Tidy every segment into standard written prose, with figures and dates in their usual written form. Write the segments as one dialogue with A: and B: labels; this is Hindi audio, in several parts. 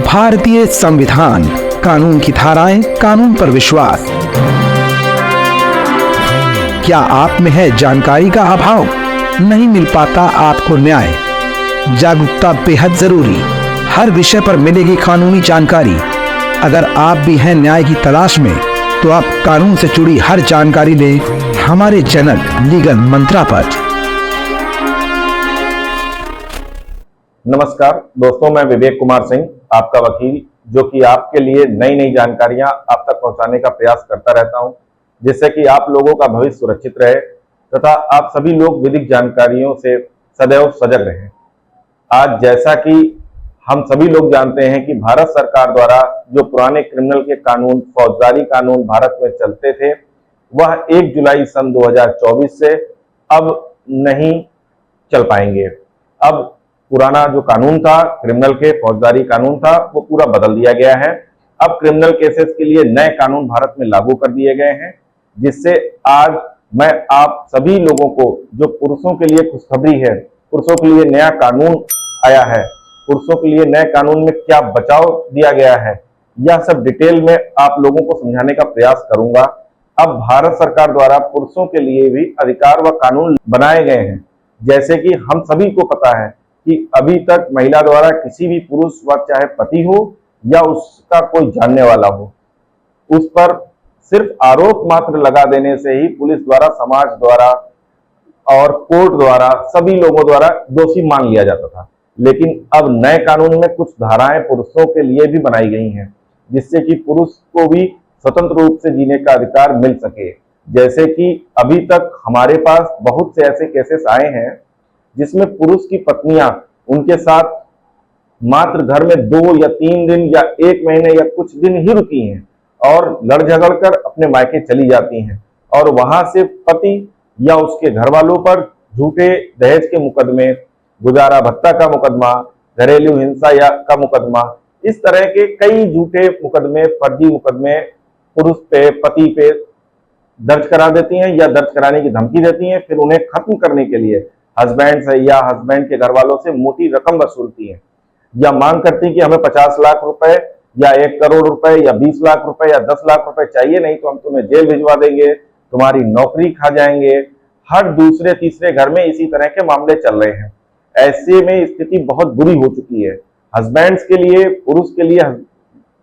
A: भारतीय संविधान, कानून की धाराएं, कानून पर विश्वास। क्या आप में है जानकारी का अभाव? नहीं मिल पाता आपको न्याय? जागरूकता बेहद जरूरी। हर विषय पर मिलेगी कानूनी जानकारी। अगर आप भी हैं न्याय की तलाश में, तो आप कानून से जुड़ी हर जानकारी लें हमारे चैनल लीगल मंत्रा पर।
B: नमस्कार दोस्तों, मैं विवेक कुमार सिंह, आपका वकील, जो कि आपके लिए नई नई जानकारियां आप तक पहुंचाने का प्रयास करता रहता हूं, जिससे कि आप लोगों का भविष्य सुरक्षित रहे तथा आप सभी लोग विधिक जानकारियों से सदैव सजग रहें। आज जैसा कि हम सभी लोग जानते हैं कि भारत सरकार द्वारा जो पुराने क्रिमिनल के कानून, फौजदारी कानून भारत में चलते थे, वह 1 जुलाई सन 2024 से अब नहीं चल पाएंगे। अब पुराना जो कानून था, क्रिमिनल के फौजदारी कानून था, वो पूरा बदल दिया गया है। अब क्रिमिनल केसेस के लिए नए कानून भारत में लागू कर दिए गए हैं, जिससे आज मैं आप सभी लोगों को, जो पुरुषों के लिए खुशखबरी है, पुरुषों के लिए नया कानून आया है, पुरुषों के लिए नए कानून में क्या बचाव दिया गया है, यह सब डिटेल में आप लोगों को समझाने का प्रयास करूंगा। अब भारत सरकार द्वारा पुरुषों के लिए भी अधिकार व कानून बनाए गए हैं। जैसे कि हम सभी को पता है कि अभी तक महिला द्वारा किसी भी पुरुष, व चाहे पति हो या उसका कोई जानने वाला हो, उस पर सिर्फ आरोप मात्र लगा देने से ही पुलिस द्वारा, समाज द्वारा और कोर्ट द्वारा, सभी लोगों द्वारा दोषी मान लिया जाता था। लेकिन अब नए कानून में कुछ धाराएं पुरुषों के लिए भी बनाई गई हैं, जिससे कि पुरुष को भी स्वतंत्र रूप से जीने का अधिकार मिल सके। जैसे कि अभी तक हमारे पास बहुत से ऐसे केसेस आए हैं जिसमें पुरुष की पत्नियां उनके साथ मात्र घर में 2 या 3 दिन या 1 महीने या कुछ दिन ही रुकी हैं और लड़ झगड़ कर अपने मायके चली जाती हैं, और वहां से पति या उसके घर वालों पर झूठे दहेज के मुकदमे, गुजारा भत्ता का मुकदमा, घरेलू हिंसा या का मुकदमा, इस तरह के कई झूठे मुकदमे, फर्जी मुकदमे पुरुष पे, पति पे दर्ज करा देती हैं या दर्ज कराने की धमकी देती हैं। फिर उन्हें खत्म करने के लिए हस्बैंड से या हस्बैंड के घर वालों से मोटी रकम वसूलती हैं, या मांग करती हैं कि हमें 50 लाख रुपए या 1 करोड़ रुपए या 20 लाख रुपए या 10 लाख रुपए चाहिए, नहीं तो हम तुम्हें जेल भिजवा देंगे, तुम्हारी नौकरी खा जाएंगे। हर दूसरे तीसरे घर में इसी तरह के मामले चल रहे हैं। ऐसे में स्थिति बहुत बुरी हो चुकी है। हस्बैंड्स के लिए, पुरुष के लिए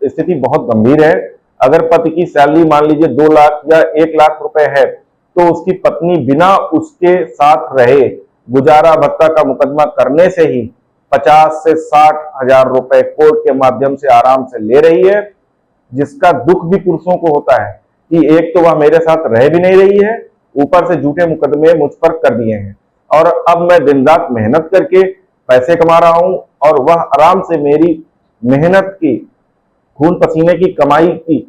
B: स्थिति बहुत गंभीर है। अगर पति की सैलरी मान लीजिए 2 लाख या 1 लाख रुपए है, तो उसकी पत्नी बिना उसके साथ रहे गुजारा भत्ता का मुकदमा करने से ही 50 से 60 हजार रुपए कोर्ट के माध्यम से आराम से ले रही है, जिसका दुख भी पुरुषों को होता है कि एक तो वह मेरे साथ रह भी नहीं रही है, ऊपर से झूठे मुकदमे मुझ पर कर दिए हैं, और अब मैं दिन रात मेहनत करके पैसे कमा रहा हूं और वह आराम से मेरी मेहनत की, खून पसीने की कमाई की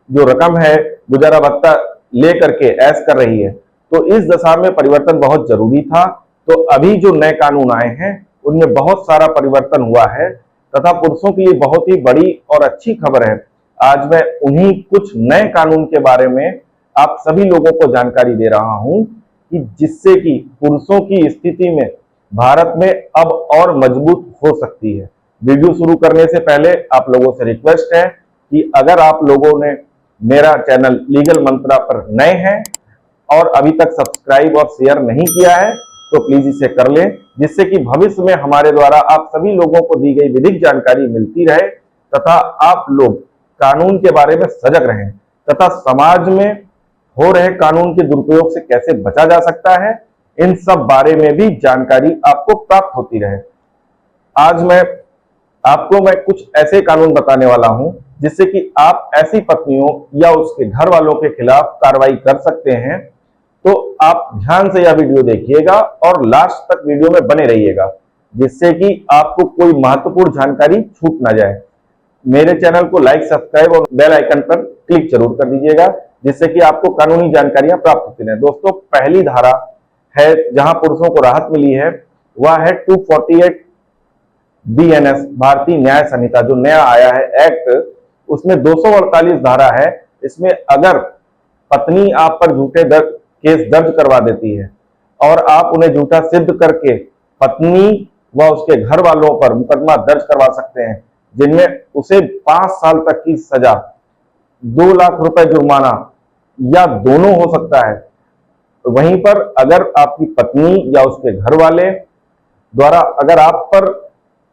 B: जो रकम है, गुजारा भत्ता ले करके ऐश कर रही है। तो इस दशा में परिवर्तन बहुत जरूरी था। तो अभी जो नए कानून आए हैं उनमें बहुत सारा परिवर्तन हुआ है तथा पुरुषों के लिए बहुत ही बड़ी और अच्छी खबर है। आज मैं उन्हीं कुछ नए कानून के बारे में आप सभी लोगों को जानकारी दे रहा हूं कि जिससे कि पुरुषों की स्थिति में भारत में अब और मजबूत हो सकती है। वीडियो शुरू करने से पहले आप लोगों से रिक्वेस्ट है कि अगर आप लोगों ने मेरा चैनल लीगल मंत्रा पर नए हैं और अभी तक सब्सक्राइब और शेयर नहीं किया है, तो प्लीज इसे कर लें, जिससे कि भविष्य में हमारे द्वारा आप सभी लोगों को दी गई विधिक जानकारी मिलती रहे तथा आप लोग कानून के बारे में सजग रहें तथा समाज में हो रहे कानून के दुरुपयोग से कैसे बचा जा सकता है, इन सब बारे में भी जानकारी आपको प्राप्त होती रहे। आज मैं कुछ ऐसे कानून बताने वाला हूं जिससे कि आप ऐसी पत्नियों या उसके घर वालों के खिलाफ कार्रवाई कर सकते हैं। तो आप ध्यान से यह वीडियो देखिएगा और लास्ट तक वीडियो में बने रहिएगा, जिससे कि आपको कोई महत्वपूर्ण जानकारी छूट ना जाए। मेरे चैनल को लाइक, सब्सक्राइब और बेल आइकन पर क्लिक जरूर कर दीजिएगा, जिससे कि आपको कानूनी जानकारियां प्राप्त होती रहे। दोस्तों, पहली धारा है जहां पुरुषों को राहत मिली है, वह है 248 BNS भारतीय न्याय संहिता, जो नया आया है एक्ट। उसमें 248 धारा है। इसमें अगर पत्नी आप पर झूठे केस दर्ज करवा देती है और आप उन्हें झूठा सिद्ध करके पत्नी व उसके घर वालों पर मुकदमा दर्ज करवा सकते हैं, जिनमें उसे 5 साल तक की सजा, 2 लाख रुपए जुर्माना या दोनों हो सकता है। वहीं पर अगर आपकी पत्नी या उसके घर वाले द्वारा अगर आप पर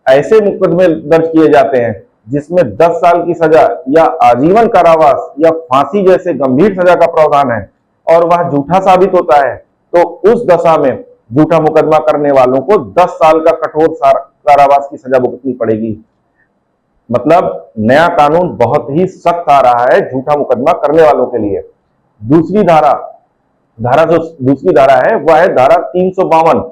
B: ऐसे मुकदमे दर्ज किए जाते हैं जिसमें 10 साल की सजा या आजीवन कारावास या फांसी जैसे गंभीर सजा का प्रावधान है और वह झूठा साबित होता है, तो उस दशा में झूठा मुकदमा करने वालों को 10 साल का कठोर कारावास की सजा भुगतनी पड़ेगी। मतलब नया कानून बहुत ही सख्त आ रहा है झूठा मुकदमा करने वालों के लिए। दूसरी दूसरी धारा है वह है धारा 352।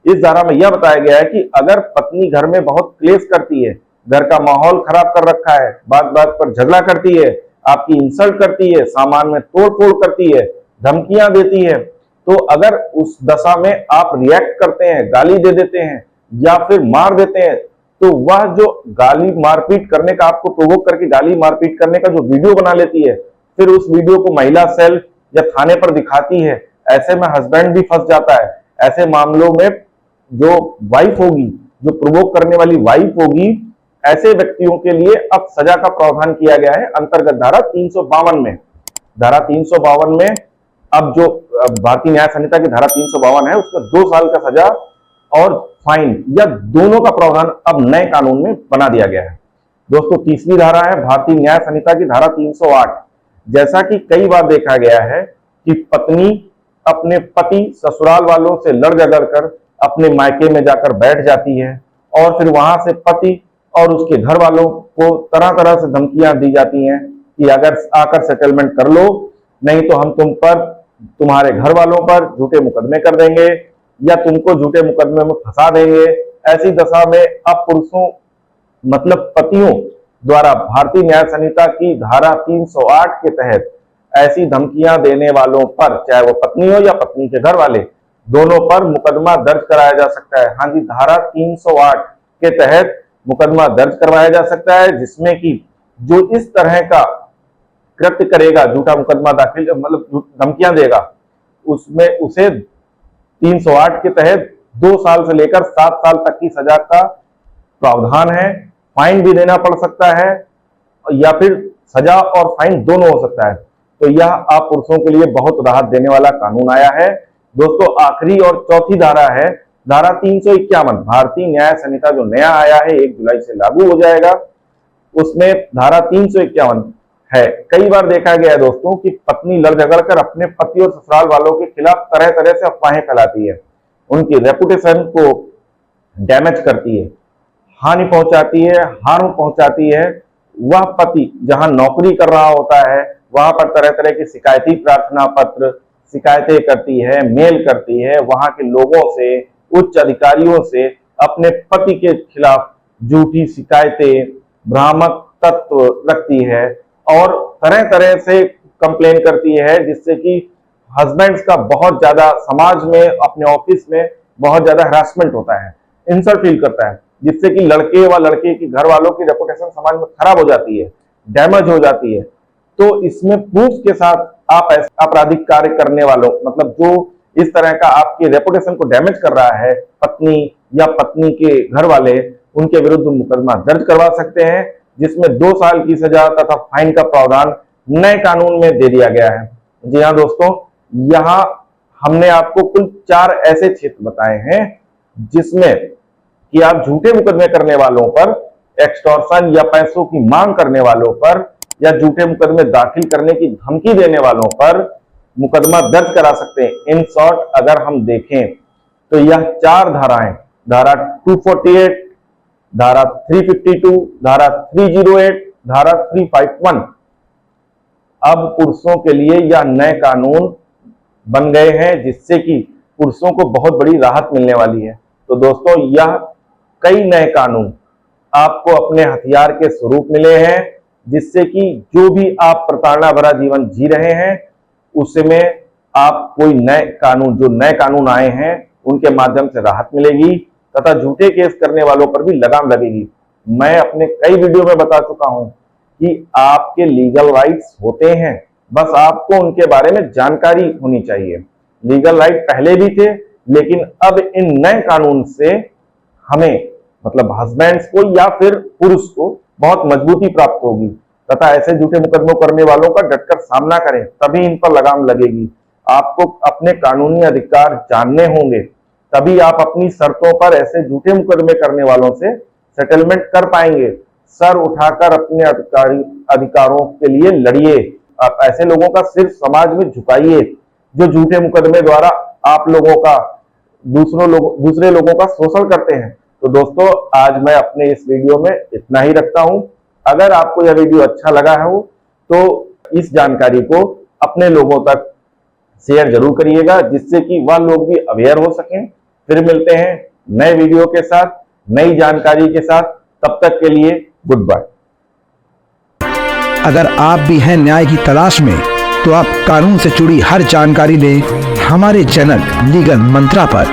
B: इस धारा में यह बताया गया है कि अगर पत्नी घर में बहुत क्लेश करती है, घर का माहौल खराब कर रखा है, बात बात पर झगड़ा करती है, आपकी इंसल्ट करती है, सामान में तोड़ फोड़ करती है, धमकियां देती है, तो अगर उस दशा में आप रिएक्ट करते हैं, गाली दे देते हैं या फिर मार देते हैं, तो वह जो गाली मारपीट करने का, आपको प्रोवोक करके गाली मारपीट करने का जो वीडियो बना लेती है, फिर उस वीडियो को महिला सेल या थाने पर दिखाती है, ऐसे में हस्बैंड भी फंस जाता है। ऐसे मामलों में जो वाइफ होगी, जो प्रोवोक करने वाली वाइफ होगी, ऐसे व्यक्तियों के लिए अब सजा का प्रावधान किया गया है अंतर्गत धारा 352 में। धारा 352 में अब जो भारतीय न्याय संहिता की धारा 352 है उसमें 2 साल का सजा और फाइन या दोनों का प्रावधान अब नए कानून में बना दिया गया है। दोस्तों, तीसरी धारा है भारतीय न्याय संहिता की धारा 308। जैसा कि कई बार देखा गया है कि पत्नी अपने पति ससुराल वालों से लड़ झगड़ कर अपने मायके में जाकर बैठ जाती है और फिर वहां से पति और उसके घर वालों को तरह तरह से धमकियां दी जाती हैं कि अगर आकर सेटलमेंट कर लो, नहीं तो हम तुम पर, तुम्हारे घर वालों पर झूठे मुकदमे कर देंगे या तुमको झूठे मुकदमे में फंसा देंगे। ऐसी दशा में अब पुरुषों मतलब पतियों द्वारा भारतीय न्याय संहिता की धारा 308 के तहत ऐसी धमकियां देने वालों पर, चाहे वो पत्नी हो या पत्नी के घर वाले, दोनों पर मुकदमा दर्ज कराया जा सकता है। हाँ जी, धारा 308 के तहत मुकदमा दर्ज करवाया जा सकता है, जिसमें कि जो इस तरह का कृत्य करेगा, झूठा मुकदमा दाखिल मतलब धमकियां देगा, उसमें उसे 308 के तहत 2 साल से लेकर 7 साल तक की सजा का प्रावधान है। फाइन भी देना पड़ सकता है या फिर सजा और फाइन दोनों हो सकता है। तो यह आप पुरुषों के लिए बहुत राहत देने वाला कानून आया है। दोस्तों, आखिरी और चौथी धारा है धारा 351। भारतीय न्याय संहिता जो नया आया है 1 जुलाई से लागू हो जाएगा, उसमें धारा 351 है। कई बार देखा गया है दोस्तों कि पत्नी लड़ झगड़ कर अपने पति और ससुराल वालों के खिलाफ तरह तरह से अफवाहें फैलाती है, उनकी रेपुटेशन को डैमेज करती है, हानि पहुंचाती है, हार्म पहुंचाती है। वह पति जहां नौकरी कर रहा होता है वहां पर तरह तरह की शिकायती प्रार्थना पत्र, शिकायतें करती है, मेल करती है, वहां के लोगों से, उच्च अधिकारियों से अपने पति के खिलाफ झूठी शिकायतें, भ्रामक तत्व रखती है और तरह तरह से कंप्लेन करती है, जिससे कि हस्बैंड्स का बहुत ज्यादा समाज में, अपने ऑफिस में बहुत ज्यादा हरासमेंट होता है, इंसल्ट फील करता है, जिससे कि लड़के व लड़के की घर वालों की रेपुटेशन समाज में खराब हो जाती है, डैमेज हो जाती है। तो इसमें प्रूफ के साथ आप ऐसे आपराधिक कार्य करने वालों, मतलब जो इस तरह का आपके रेपुटेशन को डैमेज कर रहा है, पत्नी या पत्नी के घर वाले, उनके विरुद्ध मुकदमा दर्ज करवा सकते हैं, जिसमें 2 साल की सजा तथा फाइन का प्रावधान नए कानून में दे दिया गया है। जी हाँ दोस्तों, यहाँ हमने आपको कुल 4 ऐसे क्षेत्र बताए हैं जिसमें कि आप झूठे मुकदमे करने वालों पर, एक्सटॉर्शन या पैसों की मांग करने वालों पर या झूठे मुकदमे दाखिल करने की धमकी देने वालों पर मुकदमा दर्ज करा सकते हैं। इन शॉर्ट अगर हम देखें तो यह 4 धाराएं, धारा 248, धारा 352, धारा 308, धारा 351 अब पुरुषों के लिए यह नए कानून बन गए हैं, जिससे कि पुरुषों को बहुत बड़ी राहत मिलने वाली है। तो दोस्तों, यह कई नए कानून आपको अपने हथियार के स्वरूप मिले हैं, जिससे कि जो भी आप प्रताड़ना भरा जीवन जी रहे हैं उसमें आप कोई नए कानून, जो नए कानून आए हैं उनके माध्यम से राहत मिलेगी तथा झूठे केस करने वालों पर भी लगाम लगेगी। मैं अपने कई वीडियो में बता चुका हूं कि आपके लीगल राइट्स होते हैं, बस आपको उनके बारे में जानकारी होनी चाहिए। लीगल राइट पहले भी थे, लेकिन अब इन नए कानून से हमें, मतलब हस्बैंड्स को या फिर पुरुष को, बहुत मजबूती प्राप्त होगी तथा ऐसे झूठे मुकदमों करने वालों का डटकर सामना करें, तभी इन पर लगाम लगेगी। आपको अपने कानूनी अधिकार जानने होंगे, तभी आप अपनी शर्तों पर ऐसे झूठे मुकदमे करने वालों से सेटलमेंट कर पाएंगे। सर उठाकर अपने अधिकारों के लिए लड़िए। आप ऐसे लोगों का सिर समाज में झुकाइए जो झूठे मुकदमे द्वारा आप लोगों का दूसरे लोगों का शोषण करते हैं। तो दोस्तों, आज मैं अपने इस वीडियो में इतना ही रखता हूं। अगर आपको यह वीडियो अच्छा लगा हो तो इस जानकारी को अपने लोगों तक शेयर जरूर करिएगा, जिससे कि वह लोग भी अवेयर हो सकें। फिर मिलते हैं नए वीडियो के साथ, नई जानकारी के साथ। तब तक के लिए गुड बाय।
A: अगर आप भी हैं न्याय की तलाश में, तो आप कानून से जुड़ी हर जानकारी लें हमारे चैनल लीगल मंत्रा पर।